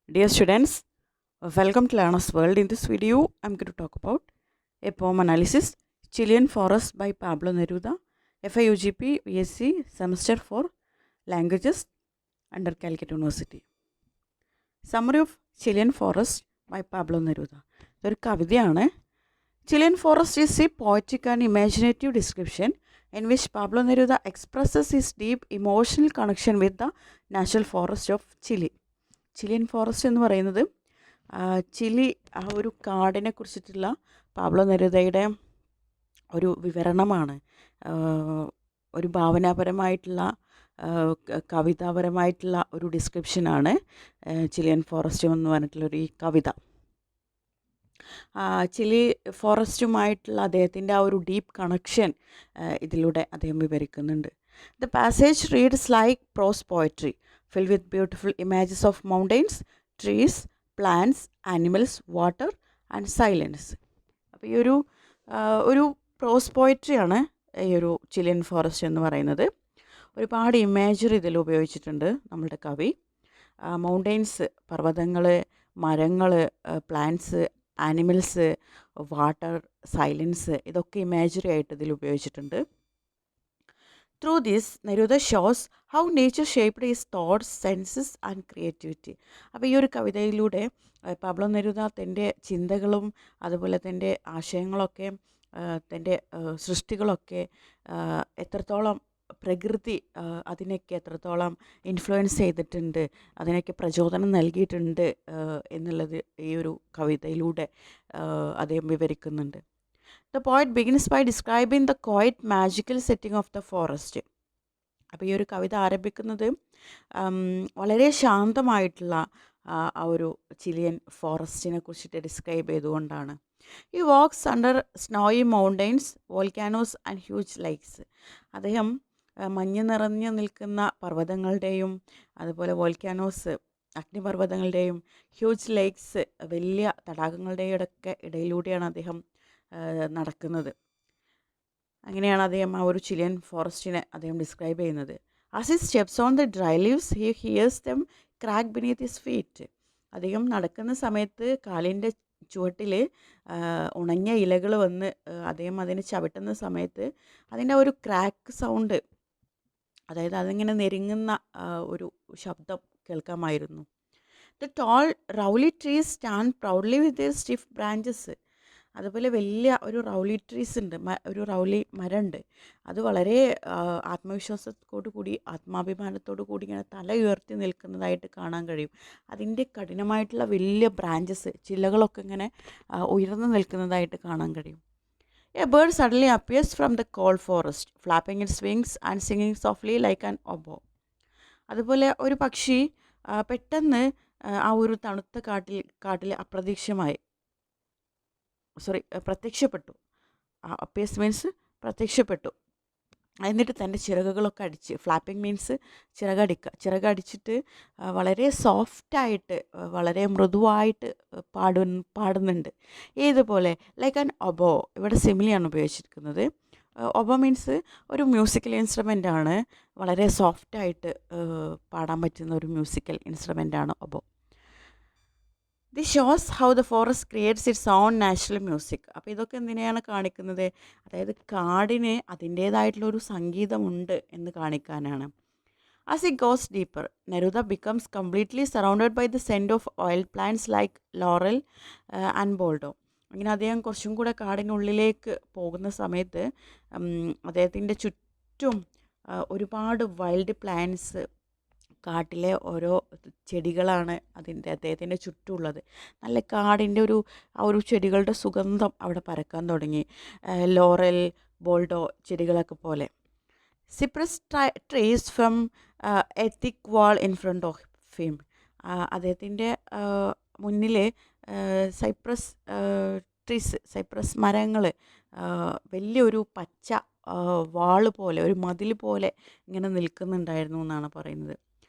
Dear students, welcome to Learner's World. In this video, I'm going to talk about a poem analysis, Chilean Forest by Pablo Neruda, FIUGP VSc Semester 4 Languages under Calicut University. Summary of Chilean Forest by Pablo Neruda. ഒരു കവിതയാണ്. Chilean Forest is a poetic and imaginative description in which Pablo Neruda expresses his deep emotional connection with the natural forest of Chile. Chilean forest എന്ന് പറയുന്നത് Chile ആ ഒരു കാടിനെ കുറിച്ചിട്ടുള്ള Pablo നെരൂദയുടെ ഒരു വിവരണമാണ്. ഒരു ഭാവനാപരമായിട്ടുള്ള കവിതാപരമായിട്ടുള്ള ഒരു ഡിസ്ക്രിപ്ഷനാണ് ചിലിയൻ ഫോറസ്റ്റ് എന്ന് പറഞ്ഞിട്ടുള്ളൊരു ഈ കവിത. ചിലി ഫോറസ്റ്റുമായിട്ടുള്ള അദ്ദേഹത്തിൻ്റെ ആ ഒരു ഡീപ്പ് കണക്ഷൻ ഇതിലൂടെ അദ്ദേഹം വിവരിക്കുന്നുണ്ട്. The passage reads like prose poetry filled with beautiful images of mountains, trees, plants, animals, water and silence. അപ്പോൾ ഈ ഒരു പ്രോസ് പോയട്രിയാണ് ഈ ഒരു ചിലിയൻ ഫോറസ്റ്റ് എന്ന് പറയുന്നത്. ഒരുപാട് ഇമേജറി ഇതിൽ ഉപയോഗിച്ചിട്ടുണ്ട് നമ്മളുടെ കവി. മൗണ്ടെയ്ൻസ്, പർവ്വതങ്ങൾ, മരങ്ങൾ, പ്ലാന്റ്സ്, ആനിമൽസ്, വാട്ടർ, സൈലൻസ്, ഇതൊക്കെ ഇമേജറി ആയിട്ട് ഇതിൽ ഉപയോഗിച്ചിട്ടുണ്ട്. Through this, Neruda shows how nature shaped his thoughts, senses and creativity. അപ്പോൾ ഈ ഒരു കവിതയിലൂടെ പാബ്ലോ നെരൂദ തൻ്റെ ചിന്തകളും അതുപോലെ തൻ്റെ ആശയങ്ങളൊക്കെ തൻ്റെ സൃഷ്ടികളൊക്കെ എത്രത്തോളം പ്രകൃതി അതിനൊക്കെ എത്രത്തോളം ഇൻഫ്ലുവൻസ് ചെയ്തിട്ടുണ്ട്, അതിനൊക്കെ പ്രചോദനം നൽകിയിട്ടുണ്ട് എന്നുള്ളത് ഈ ഒരു കവിതയിലൂടെ അദ്ദേഹം വിവരിക്കുന്നുണ്ട്. The poet begins by describing the quiet magical setting of the forest. അപ്പോൾ ഈ ഒരു കവിത ആരംഭിക്കുന്നത് വളരെ ശാന്തമായിട്ടുള്ള ആ ഒരു ചിലിയൻ ഫോറസ്റ്റിനെ കുറിച്ചിട്ട് ഡിസ്ക്രൈബ് ചെയ്തുകൊണ്ടാണ്. ഈ walks under snowy mountains, volcanoes and huge lakes. അദ്ദേഹം മഞ്ഞ് നിറഞ്ഞു നിൽക്കുന്ന പർവ്വതങ്ങളുടെയും അതുപോലെ വോൾക്കാനോസ് അഗ്നിപർവ്വതങ്ങളുടെയും ഹ്യൂജ് ലേക്സ് വലിയ തടാകങ്ങളുടെയും ഇടയിലൂടെയാണ് അദ്ദേഹം നടക്കുന്നത്. അങ്ങനെയാണ് അദ്ദേഹം ആ ഒരു ചിലിയൻ ഫോറസ്റ്റിനെ അദ്ദേഹം ഡിസ്ക്രൈബ് ചെയ്യുന്നത്. As he steps on the dry leaves he here's dum crack beneath his feet. അദ്ദേഹം നടക്കുന്ന സമയത്ത് കാലിൻ്റെ ചുവട്ടിൽ ഉണങ്ങിയ ഇലകൾ വന്ന് അദ്ദേഹം അതിനെ ചവിട്ടുന്ന സമയത്ത് അതിൻ്റെ ഒരു ക്രാക്ക് സൗണ്ട്, അതായത് അതിങ്ങനെ നെരുങ്ങുന്ന ഒരു ശബ്ദം കേൾക്കാമായിരുന്നു. The tall rauli trees stand proudly with their stiff branches. അതുപോലെ വലിയ ഒരു റൗലി ട്രീസ് ഉണ്ട്, ഒരു റൗലി മരമുണ്ട്. അത് വളരെ ആത്മവിശ്വാസത്തോടു കൂടി ആത്മാഭിമാനത്തോടു കൂടി ഇങ്ങനെ തല ഉയർത്തി നിൽക്കുന്നതായിട്ട് കാണാൻ കഴിയും. അതിൻ്റെ കഠിനമായിട്ടുള്ള വലിയ ബ്രാഞ്ചസ്, ചില്ലകളൊക്കെ ഇങ്ങനെ ഉയർന്നു നിൽക്കുന്നതായിട്ട് കാണാൻ കഴിയും. A bird suddenly appears from the cold forest flapping its wings and singing softly like an oboe. അതുപോലെ ഒരു പക്ഷി പെട്ടെന്ന് ആ ഒരു തണുത്ത കാട്ടിൽ പ്രത്യക്ഷപ്പെട്ടു. അപ്പിയേഴ്സ് മീൻസ് പ്രത്യക്ഷപ്പെട്ടു. എന്നിട്ട് തൻ്റെ ചിറകുകളൊക്കെ അടിച്ച്, ഫ്ലാപ്പിംഗ് മീൻസ് ചിറകടിച്ചിട്ട് വളരെ സോഫ്റ്റായിട്ട് വളരെ മൃദുവായിട്ട് പാടുന്നുണ്ട്. ഏതുപോലെ ലൈക്ക് ആൻ ഒബോ. ഇവിടെ സിമിലിയാണ് ഉപയോഗിച്ചിരിക്കുന്നത്. ഒബോ മീൻസ് ഒരു മ്യൂസിക്കൽ ഇൻസ്ട്രുമെൻ്റ് ആണ്. വളരെ സോഫ്റ്റായിട്ട് പാടാൻ പറ്റുന്ന ഒരു മ്യൂസിക്കൽ ഇൻസ്ട്രുമെൻ്റ് ആണ് oboe. This shows how the forest creates its own natural music. അപ്പോൾ ഇതൊക്കെ എന്തിനെയാണ് കാണിക്കുന്നത്? അതായത് കാടിന് അതിൻ്റേതായിട്ടുള്ളൊരു സംഗീതമുണ്ട് എന്ന് കാണിക്കാനാണ്. As it goes deeper, Neruda becomes completely surrounded by the scent of oil plants like laurel and boldo. അങ്ങനെ അദ്ദേഹം കുറച്ചും കൂടെ കാടിനുള്ളിലേക്ക് പോകുന്ന സമയത്ത് അദ്ദേഹത്തിൻ്റെ ചുറ്റും ഒരുപാട് വൈൽഡ് പ്ലാന്റ്സ്, കാട്ടിലെ ഓരോ ചെടികളാണ് അദ്ദേഹത്തിൻ്റെ ചുറ്റുമുള്ളത്. നല്ല കാടിൻ്റെ ആ ഒരു ചെടികളുടെ സുഗന്ധം അവിടെ പരക്കാൻ തുടങ്ങി. ലോറൽ, ബോൾഡോ ചെടികളൊക്കെ പോലെ. Cypress trees from a thick wall in front of him. അദ്ദേഹത്തിൻ്റെ മുന്നിൽ സൈപ്രസ് മരങ്ങൾ വലിയൊരു പച്ച വാള് പോലെ, ഒരു മതിൽ പോലെ ഇങ്ങനെ നിൽക്കുന്നുണ്ടായിരുന്നു എന്നാണ് പറയുന്നത്.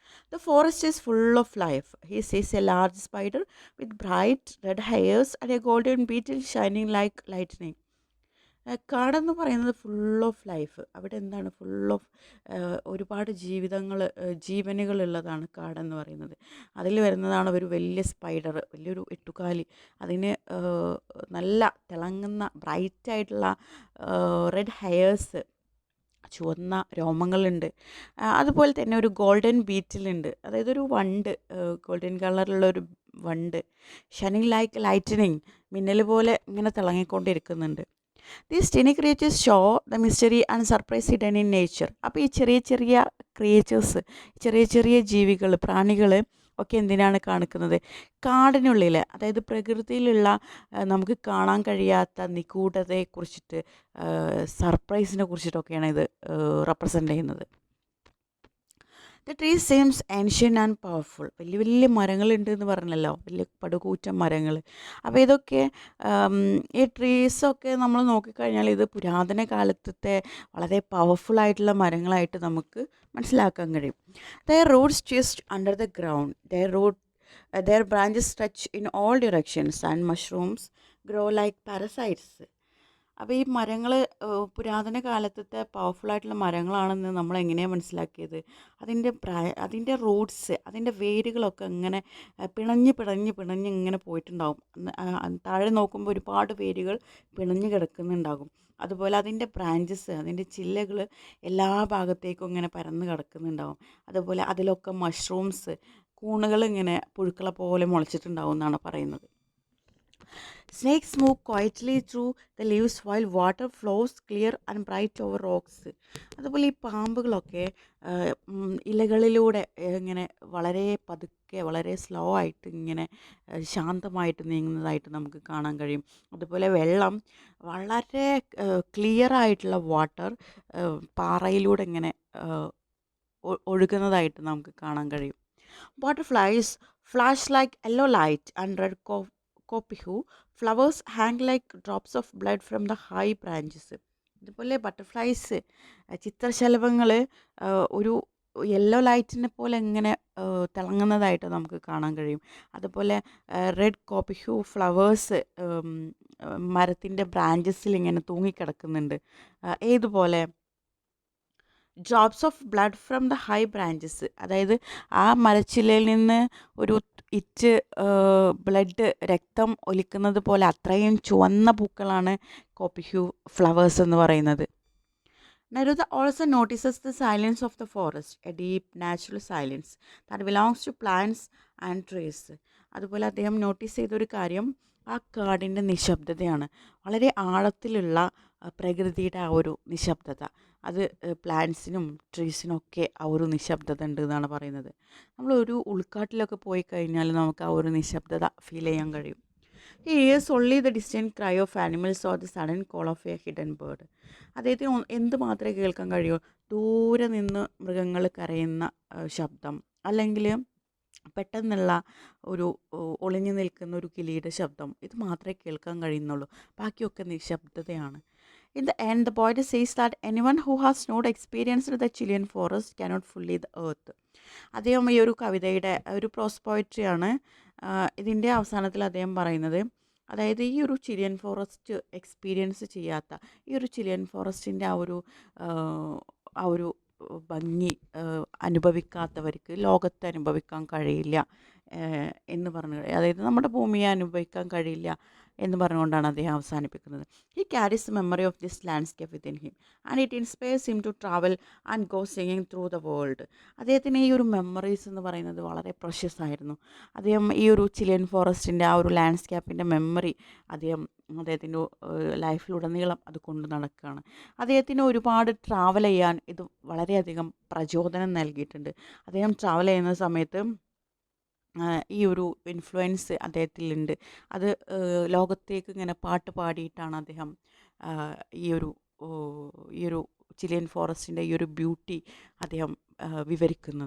The forest is full of life. He sees a large spider with bright red hairs and a golden beetle shining like lightning. കാടെന്ന് പറയുന്നത് ഫുൾ ഓഫ് ലൈഫ്. അവിടെ എന്താണ് ഫുൾ ഓഫ് ഒരുപാട് ജീവനുകളുള്ളതാണ് കാടെന്ന് പറയുന്നത്. അതിൽ വരുന്നതാണ് ഒരു വലിയ സ്പൈഡർ, വലിയൊരു എട്ടുകാലി. അതിന് നല്ല തിളങ്ങുന്ന ബ്രൈറ്റായിട്ടുള്ള റെഡ് ഹെയേഴ്സ്, ചുവന്ന രോമങ്ങളുണ്ട്. അതുപോലെ തന്നെ ഒരു ഗോൾഡൻ ബീറ്റിലുണ്ട്, അതായത് ഒരു വണ്ട്, ഗോൾഡൻ കളറിലുള്ള ഒരു വണ്ട്, ഷൈനിങ് ലൈക്ക് ലൈറ്റനിങ്, മിന്നൽ പോലെ ഇങ്ങനെ തിളങ്ങിക്കൊണ്ടിരിക്കുന്നുണ്ട്. These tiny creatures show the mystery and surprise hidden in nature. അപ്പോൾ ഈ ചെറിയ ചെറിയ ക്രിയേച്ചേഴ്സ്, ചെറിയ ചെറിയ ജീവികൾ, പ്രാണികൾ ഒക്കെ എന്തിനാണ് കാണിക്കുന്നത്? കാടിനുള്ളിൽ, അതായത് പ്രകൃതിയിലുള്ള നമുക്ക് കാണാൻ കഴിയാത്ത നിഗൂഢതയെക്കുറിച്ചിട്ട്, സർപ്രൈസിനെ കുറിച്ചിട്ടൊക്കെയാണ് ഇത് റെപ്രസെൻ്റ് ചെയ്യുന്നത്. The tree seems ancient and powerful. വലിയ വലിയ മരങ്ങളുണ്ട് എന്ന് പറഞ്ഞല്ലോ, വലിയ പടുകൂറ്റൻ മരങ്ങൾ. അപ്പോൾ ഇതൊക്കെ ഈ ട്രീസൊക്കെ നമ്മൾ നോക്കിക്കഴിഞ്ഞാൽ ഇത് പുരാതന കാലത്തെ വളരെ പവർഫുൾ ആയിട്ടുള്ള മരങ്ങളായിട്ട് നമുക്ക് മനസ്സിലാക്കാൻ കഴിയും. Their roots twist under the ground, their branches stretch in all directions and mushrooms grow like parasites. അപ്പോൾ ഈ മരങ്ങൾ പുരാതന കാലത്തെ പവർഫുള്ളായിട്ടുള്ള മരങ്ങളാണെന്ന് നമ്മൾ എങ്ങനെയാണ് മനസ്സിലാക്കിയത്? അതിൻ്റെ റൂട്ട്സ്, അതിൻ്റെ വേരുകളൊക്കെ ഇങ്ങനെ പിണഞ്ഞ് പിണഞ്ഞ് പിണഞ്ഞ് ഇങ്ങനെ പോയിട്ടുണ്ടാകും. താഴെ നോക്കുമ്പോൾ ഒരുപാട് വേരുകൾ പിണഞ്ഞ് കിടക്കുന്നുണ്ടാകും. അതുപോലെ അതിൻ്റെ ബ്രാഞ്ചസ്, അതിൻ്റെ ചില്ലകൾ എല്ലാ ഭാഗത്തേക്കും ഇങ്ങനെ പരന്ന് കിടക്കുന്നുണ്ടാകും. അതുപോലെ അതിലൊക്കെ മഷ്റൂംസ്, കൂണുകൾ ഇങ്ങനെ പുഴുക്കളെ പോലെ മുളച്ചിട്ടുണ്ടാവും എന്നാണ് പറയുന്നത്. Snakes move quietly through the leaves while water flows clear and bright over rocks. അതുപോലെ ഈ പാമ്പുകളൊക്കെ ഇലകളിലൂടെ ഇങ്ങനെ വളരെ പതുക്കെ, വളരെ സ്ലോ ആയിട്ട് ഇങ്ങനെ ശാന്തമായിട്ട് നീങ്ങുന്നതായിട്ട് നമുക്ക് കാണാൻ കഴിയും. അതുപോലെ വെള്ളം, വളരെ ക്ലിയർ ആയിട്ടുള്ള വാട്ടർ പാറയിലൂടെ ഇങ്ങനെ ഒഴുകുന്നതായിട്ട് നമുക്ക് കാണാൻ കഴിയും. Butterflies flash like yellow light and red copihue. Flowers hang like drops of blood from the high branches. ഇതുപോലെ ബട്ടർഫ്ലൈസ്, ചിത്രശലഭങ്ങൾ ഒരു യെല്ലോ ലൈറ്റിനെ പോലെ ഇങ്ങനെ തിളങ്ങുന്നതായിട്ട് നമുക്ക് കാണാൻ കഴിയും. അതുപോലെ റെഡ് കോപ്പിഹു ഫ്ലവേഴ്സ് മരത്തിൻ്റെ ബ്രാഞ്ചസിൽ ഇങ്ങനെ തൂങ്ങിക്കിടക്കുന്നുണ്ട്. ഏതുപോലെ drops of blood from the high branches, അതായത് ആ മരച്ചില്ലയിൽ നിന്ന് ഒരു ഇറ്റ് ബ്ലഡ്, രക്തം ഒലിക്കുന്നത് പോലെ അത്രയും ചുവന്ന പൂക്കളാണ് കോപ്പിഹ്യൂ ഫ്ലവേഴ്സ് എന്ന് പറയുന്നത്. Neruda also notices the silence of the forest, a deep natural silence that belongs to plants and trees. അതുപോലെ അദ്ദേഹം നോട്ടീസ് ചെയ്തൊരു കാര്യം ആ കാടിൻ്റെ നിശബ്ദതയാണ്. വളരെ ആഴത്തിലുള്ള പ്രകൃതിയുടെ ആ ഒരു നിശബ്ദത, അത് പ്ലാന്റ്സിനും ട്രീസിനൊക്കെ ആ ഒരു നിശബ്ദത ഉണ്ട് എന്നാണ് പറയുന്നത്. നമ്മളൊരു ഉൾക്കാട്ടിലൊക്കെ പോയി കഴിഞ്ഞാൽ നമുക്ക് ആ ഒരു നിശബ്ദത ഫീൽ ചെയ്യാൻ കഴിയും. He here's only the distant cry of animals or the sudden call of A hidden bird. അദ്ദേഹത്തിന് എന്ത് മാത്രമേ കേൾക്കാൻ കഴിയൂ? ദൂരെ നിന്ന് മൃഗങ്ങൾ കരയുന്ന ശബ്ദം, അല്ലെങ്കിൽ പെട്ടെന്നുള്ള ഒരു ഒളിഞ്ഞു നിൽക്കുന്ന ഒരു കിളിയുടെ ശബ്ദം, ഇത് മാത്രമേ കേൾക്കാൻ കഴിയുന്നുള്ളൂ. ബാക്കിയൊക്കെ നിശബ്ദതയാണ്. In the end, the poet says that anyone who has not experienced the Chilean forest cannot fully the earth. അദ്ദേഹം ഈ ഒരു കവിതയുടെ ഒരു പ്രോസ് പോയട്രിയാണ്. ഇതിൻ്റെ അവസാനത്തിൽ അദ്ദേഹം പറയുന്നത്, അതായത് ഈ ഒരു ചിലിയൻ ഫോറസ്റ്റ് എക്സ്പീരിയൻസ് ചെയ്യാത്ത, ഈ ഒരു ചിലിയൻ ഫോറസ്റ്റിൻ്റെ ആ ഒരു ഭംഗി അനുഭവിക്കാത്തവർക്ക് ലോകത്ത് അനുഭവിക്കാൻ കഴിയില്ല എന്ന് പറഞ്ഞു. അതായത് നമ്മുടെ ഭൂമിയെ അനുഭവിക്കാൻ കഴിയില്ല എന്ന് പറഞ്ഞുകൊണ്ടാണ് അദ്ദേഹം അവസാനിപ്പിക്കുന്നത്. He carries memory of this landscape within him and it inspires him to travel and go singing through the world. അദ്ദേഹത്തിന് ഈ ഒരു മെമ്മറീസ് എന്ന് പറയുന്നത് വളരെ പ്രഷ്യസ് ആയിരുന്നു. അദ്ദേഹം ഈ ഒരു ചിലിയൻ ഫോറസ്റ്റിൻ്റെ ആ ഒരു ലാൻഡ്സ്കേപ്പിൻ്റെ മെമ്മറി അദ്ദേഹത്തിൻ്റെ ലൈഫിലുടനീളം അത് കൊണ്ട് നടക്കുകയാണ്. അദ്ദേഹത്തിന് ഒരുപാട് ട്രാവൽ ചെയ്യാൻ ഇത് വളരെയധികം പ്രചോദനം നൽകിയിട്ടുണ്ട്. അദ്ദേഹം ട്രാവൽ ചെയ്യുന്ന സമയത്ത് ഈ ഒരു ഇൻഫ്ലുവൻസ് അദ്ദേഹത്തിലുണ്ട്. അത് ലോകത്തേക്ക് ഇങ്ങനെ പാട്ട് പാടിയിട്ടാണ് അദ്ദേഹം ഈ ഒരു ചിലിയൻ ഫോറസ്റ്റിൻ്റെ ഈ ഒരു ബ്യൂട്ടി അദ്ദേഹം വിവരിക്കുന്നത്.